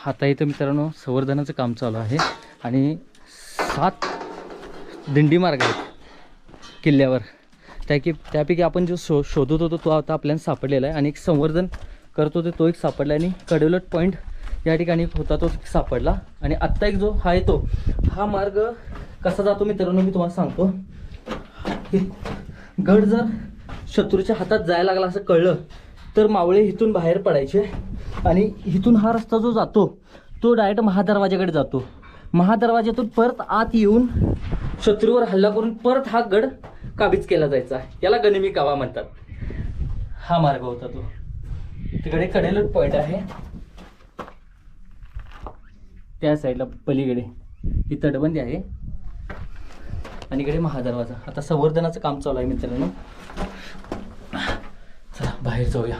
आता इथं मित्रांनो संवर्धनाचं काम चालू आहे आणि 7 दिंडी मार्ग आहेत किल्ल्यावर. त्यापैकी आपण जो शोधत होतो तो आता आपल्याला सापडलेला आहे आणि एक संवर्धन करत होतो तो एक सापडला आणि कडवलट पॉईंट या ठिकाणी होता तो सापडला. आणि आत्ता एक जो आहे तो हा मार्ग कसा जातो मित्रांनो मी तुम्हाला सांगतो. गड जर शत्रूच्या हातात जायला लागला असं कळलं तर मावळे इथून बाहेर पडायचे आणि इथून हा रस्ता जो जातो तो डायरेक्ट महादरवाजाकडे जातो. महादरवाज्यातून परत आत येऊन शत्रूवर हल्ला करून परत हा गड काबीज केला जायचा. याला गनिमी कावा म्हणतात. हा मार्ग होता तो. तिकडे कडेलट पॉईंट आहे त्या साईडला पलीकडे ही तटबंदी आहे आणि इकडे महादरवाजा. आता संवर्धनाचं काम चालू आहे मित्रांनो. चला बाहेर जाऊया.